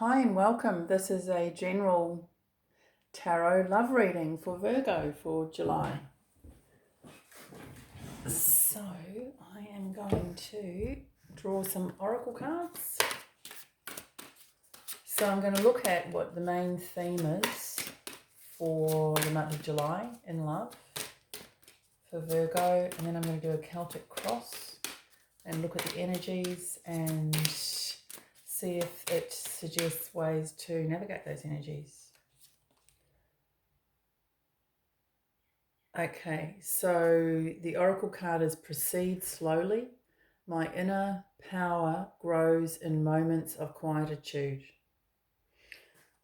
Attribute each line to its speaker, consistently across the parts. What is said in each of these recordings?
Speaker 1: Hi and welcome. This is a general tarot love reading for Virgo for July. So I am going to draw some oracle cards. So I'm going to look at what the main theme is for the month of July in love for Virgo, and then I'm going to do a Celtic cross and look at the energies and see if it suggests ways to navigate those energies. Okay, so the oracle card is proceed slowly. My inner power grows in moments of quietude.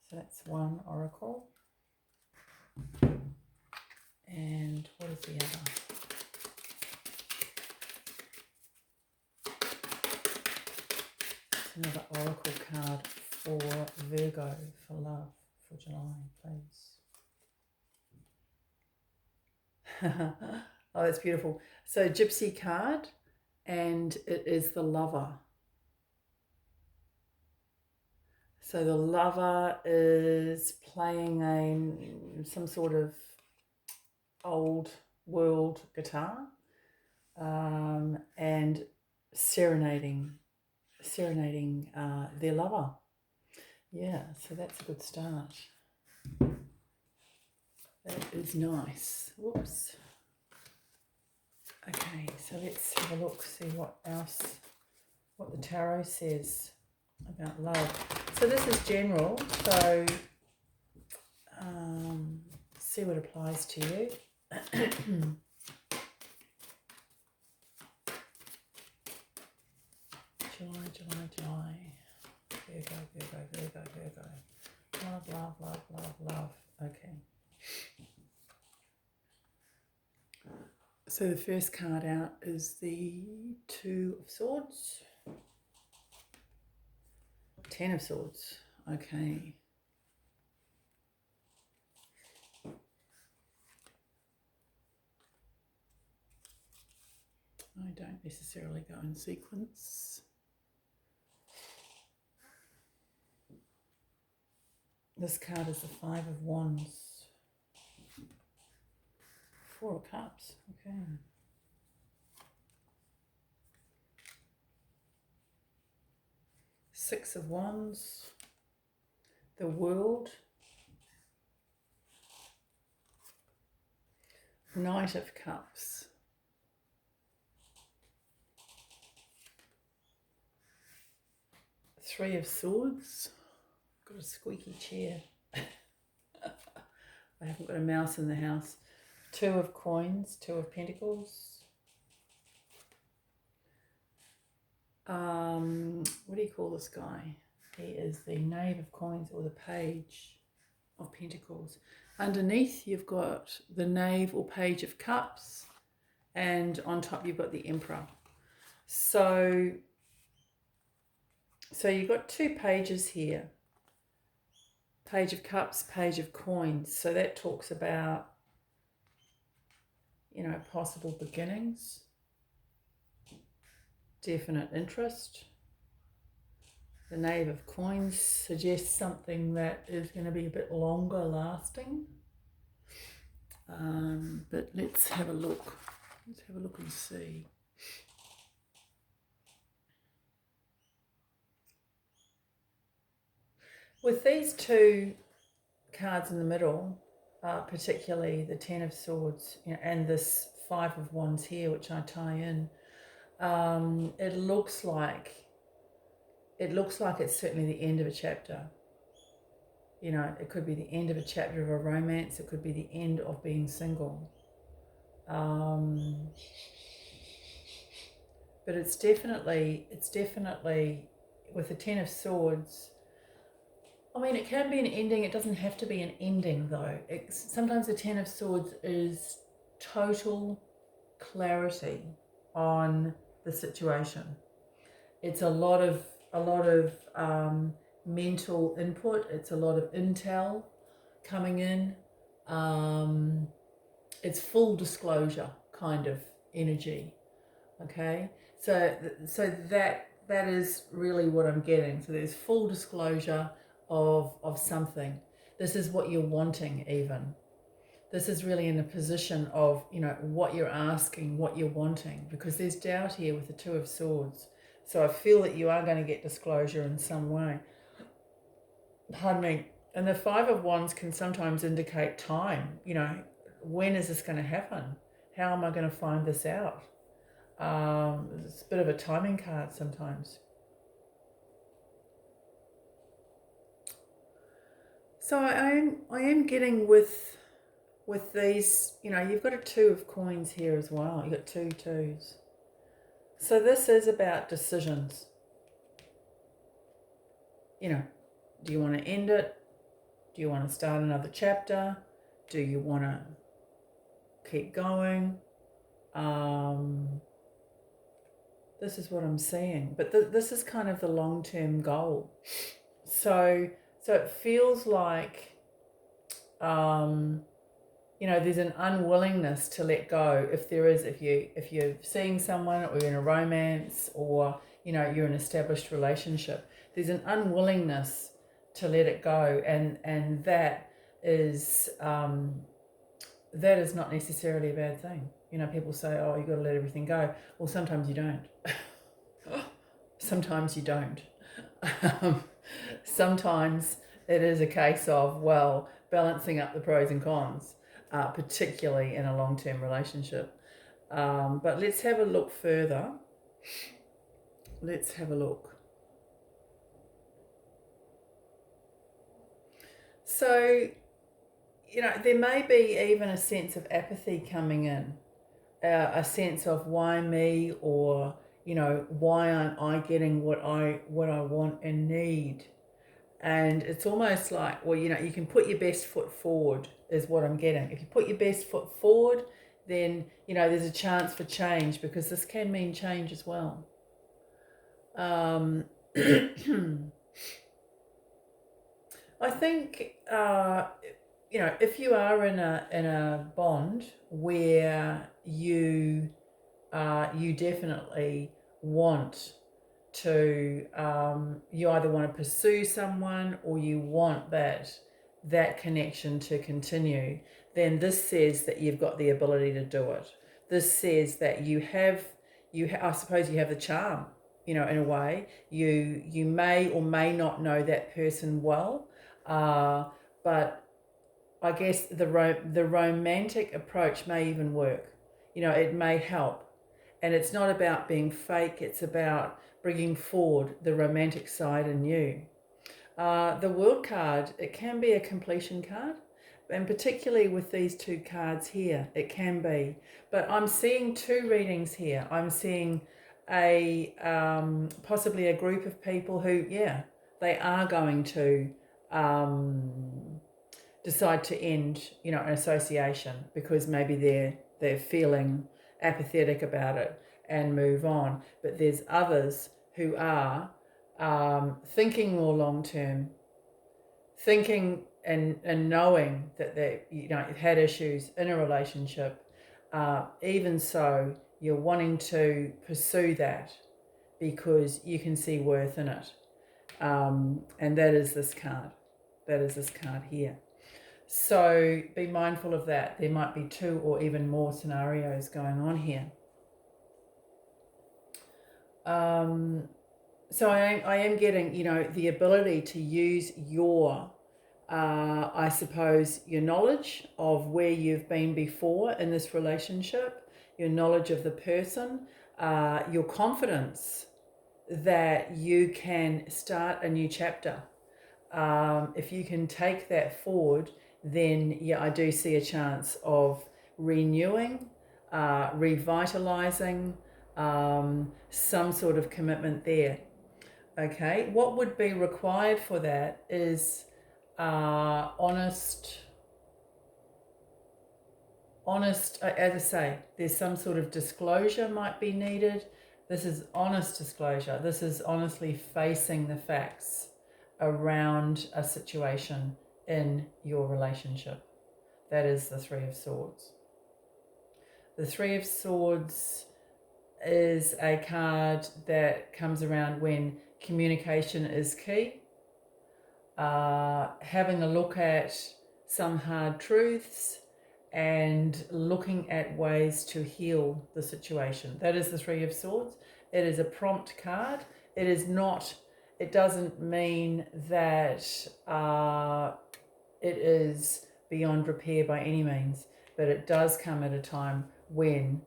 Speaker 1: So that's one oracle. And what is the other? Another oracle card for Virgo for love for July, please. Oh, that's beautiful. So Gypsy card, and it is the lover. So the lover is playing some sort of old world guitar and serenading their lover. Yeah, so that's a good start. That is nice. Whoops. Okay, so let's have a look, see what the tarot says about love. So this is general, so see what applies to you. July. Virgo. Love. Okay. So the first card out is the Two of Swords. 10 of Swords. Okay. I don't necessarily go in sequence. This card is the Five of Wands. Four of Cups. Okay. Six of Wands. The World. Knight of Cups. Three of Swords. Got a squeaky chair. I haven't got a mouse in the house. Two of Coins, Two of Pentacles. What do you call this guy? He is the Knave of Coins or the Page of Pentacles. Underneath you've got the Knave or Page of Cups, and on top you've got the Emperor. So you've got two pages here. Page of Cups, Page of Coins. So that talks about, possible beginnings, definite interest. The Knave of Coins suggests something that is going to be a bit longer lasting. But let's have a look. Let's have a look and see. With these two cards in the middle, particularly the Ten of Swords, and this Five of Wands here, which I tie in, it looks like it's certainly the end of a chapter. It could be the end of a chapter of a romance. It could be the end of being single. But it's definitely with the Ten of Swords. I mean, it can be an ending. It doesn't have to be an ending, though. Sometimes the Ten of Swords is total clarity on the situation. It's a lot of mental input. It's a lot of intel coming in. It's full disclosure kind of energy. Okay, so that is really what I'm getting. So there's full disclosure. of something. This is what you're wanting even. This is really in a position of, what you're asking, what you're wanting, because there's doubt here with the Two of Swords. So I feel that you are going to get disclosure in some way. Pardon me. And the Five of Wands can sometimes indicate time. When is this going to happen? How am I going to find this out? It's a bit of a timing card sometimes. So I am getting with these, you've got a Two of Coins here as well. You've got two twos. So this is about decisions. Do you want to end it? Do you want to start another chapter? Do you want to keep going? This is what I'm seeing. But this is kind of the long-term goal. So it feels like, there's an unwillingness to let go. If you're seeing someone, or you're in a romance, or, you're in an established relationship, there's an unwillingness to let it go. And that is not necessarily a bad thing. People say, oh, you've got to let everything go. Well, sometimes you don't. Sometimes you don't. Sometimes it is a case of, balancing up the pros and cons, particularly in a long-term relationship. But let's have a look further. Let's have a look. So, there may be even a sense of apathy coming in, a sense of why me, or, why aren't I getting what I want and need? And it's almost like, you can put your best foot forward is what I'm getting. If you put your best foot forward, then, there's a chance for change, because this can mean change as well. I think, if you are in a bond where you definitely want to, you either want to pursue someone, or you want that connection to continue, then this says that you've got the ability to do it. This says that I suppose you have the charm, in a way. You may or may not know that person well, but I guess the romantic approach may even work. It may help. And it's not about being fake, it's about bringing forward the romantic side in you. The World card, it can be a completion card, and particularly with these two cards here, it can be. But I'm seeing two readings here. I'm seeing possibly a group of people who, they are going to decide to end, an association, because maybe they're feeling apathetic about it and move on. But there's others who are thinking more long term, thinking and knowing that you've had issues in a relationship. Even so, you're wanting to pursue that because you can see worth in it. And that is this card. That is this card here. So be mindful of that. There might be two or even more scenarios going on here. So I am getting, the ability to use your, I suppose, your knowledge of where you've been before in this relationship, your knowledge of the person, your confidence that you can start a new chapter. If you can take that forward, then I do see a chance of renewing, revitalizing, some sort of commitment there. Okay, what would be required for that is honest, as I say, there's some sort of disclosure might be needed. This is honest disclosure. This is honestly facing the facts around a situation in your relationship. That is the Three of Swords. The Three of Swords is a card that comes around when communication is key. having a look at some hard truths and looking at ways to heal the situation. That is the Three of Swords. It is a prompt card. It doesn't mean that it is beyond repair by any means, but it does come at a time when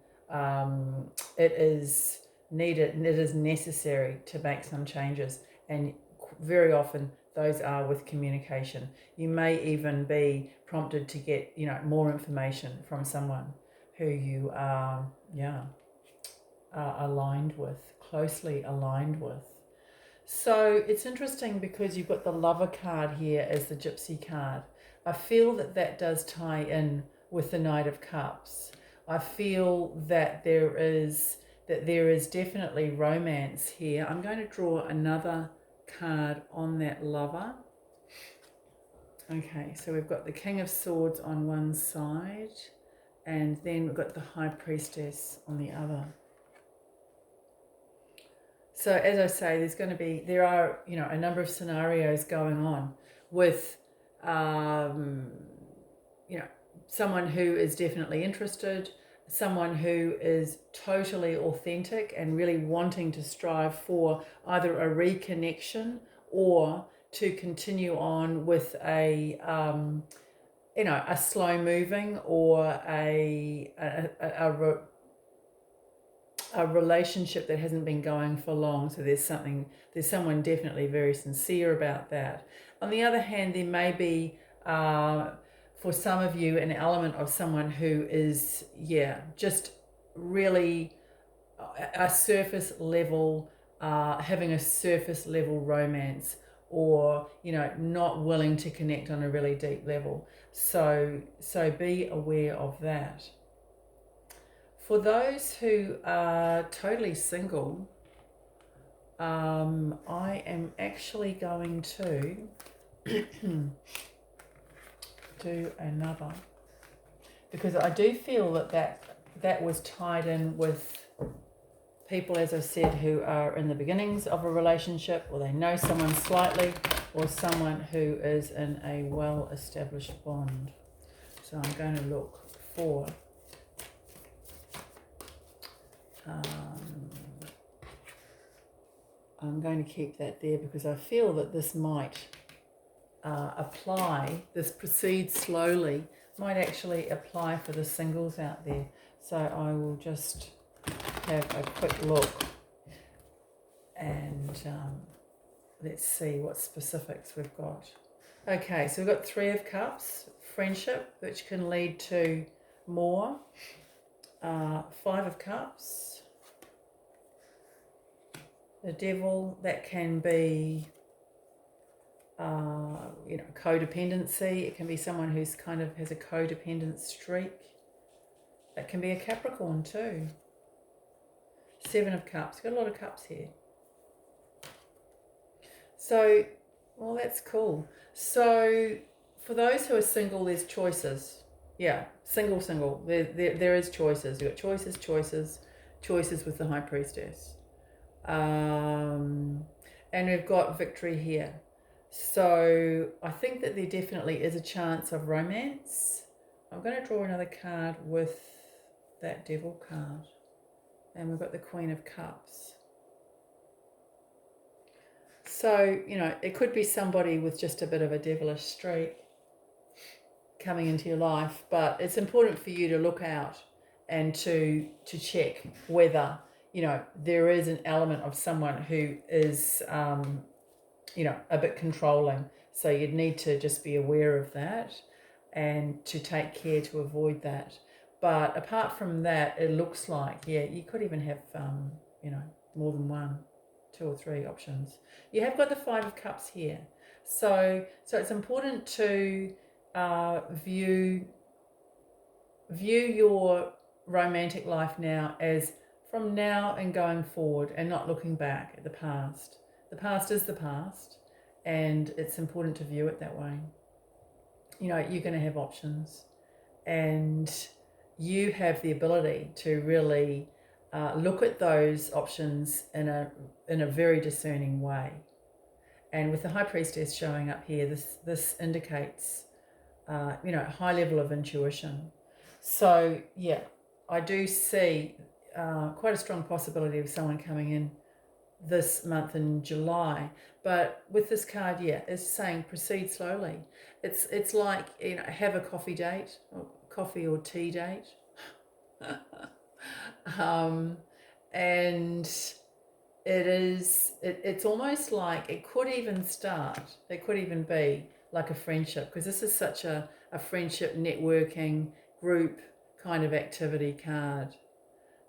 Speaker 1: it is needed and it is necessary to make some changes. And very often those are with communication. You may even be prompted to get, more information from someone who you are, aligned with, closely aligned with. So it's interesting because you've got the Lover card here as the Gypsy card. I feel that does tie in with the Knight of Cups. I feel that there is definitely romance here. I'm going to draw another card on that Lover. Okay, so we've got the King of Swords on one side, and then we've got the High Priestess on the other. So as I say, there are a number of scenarios going on with someone who is definitely interested, someone who is totally authentic and really wanting to strive for either a reconnection or to continue on with a slow moving or a relationship that hasn't been going for long. So there's someone definitely very sincere about that. On the other hand, there may be for some of you an element of someone who is just really a surface level, having a surface level romance, or not willing to connect on a really deep level. So be aware of that. For those who are totally single, I am actually going to do another, because I do feel that was tied in with people, as I said, who are in the beginnings of a relationship, or they know someone slightly, or someone who is in a well-established bond. So I'm going to look for I'm going to keep that there because I feel that this might this proceeds slowly, might actually apply for the singles out there. So I will just have a quick look and let's see what specifics we've got. Okay, so we've got Three of Cups, friendship, which can lead to more. Five of Cups, the Devil, that can be codependency. It can be someone who's kind of has a codependent streak. That can be a Capricorn too. Seven of Cups, got a lot of cups here. So, well, that's cool. So for those who are single, there's choices. Yeah, single. There is choices. You've got choices with the High Priestess. And we've got victory here. So I think that there definitely is a chance of romance. I'm going to draw another card with that Devil card. And we've got the Queen of Cups. So, it could be somebody with just a bit of a devilish streak coming into your life, but it's important for you to look out and to check whether, there is an element of someone who is, a bit controlling. So you'd need to just be aware of that and to take care to avoid that. But apart from that, it looks like, you could even have, more than one, 2 or 3 options. You have got the Five of Cups here. So it's important to view your romantic life now as from now and going forward, and not looking back at the past. The past is the past, and it's important to view it that way. You're going to have options, and you have the ability to really look at those options in a very discerning way. And with the High Priestess showing up here, this indicates, you know, a high level of intuition. So yeah, I do see quite a strong possibility of someone coming in this month in July. But with this card, yeah, it's saying proceed slowly. It's like, you know, have a coffee date, or coffee or tea date. And it's almost like it could even be like a friendship, because this is such a friendship, networking, group kind of activity card.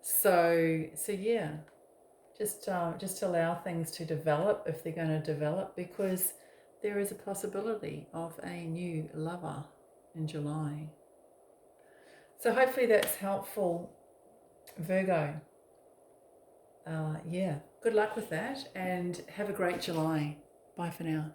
Speaker 1: So yeah, just allow things to develop if they're going to develop, because there is a possibility of a new lover in July. So hopefully that's helpful, Virgo. Yeah, good luck with that and have a great July. Bye for now.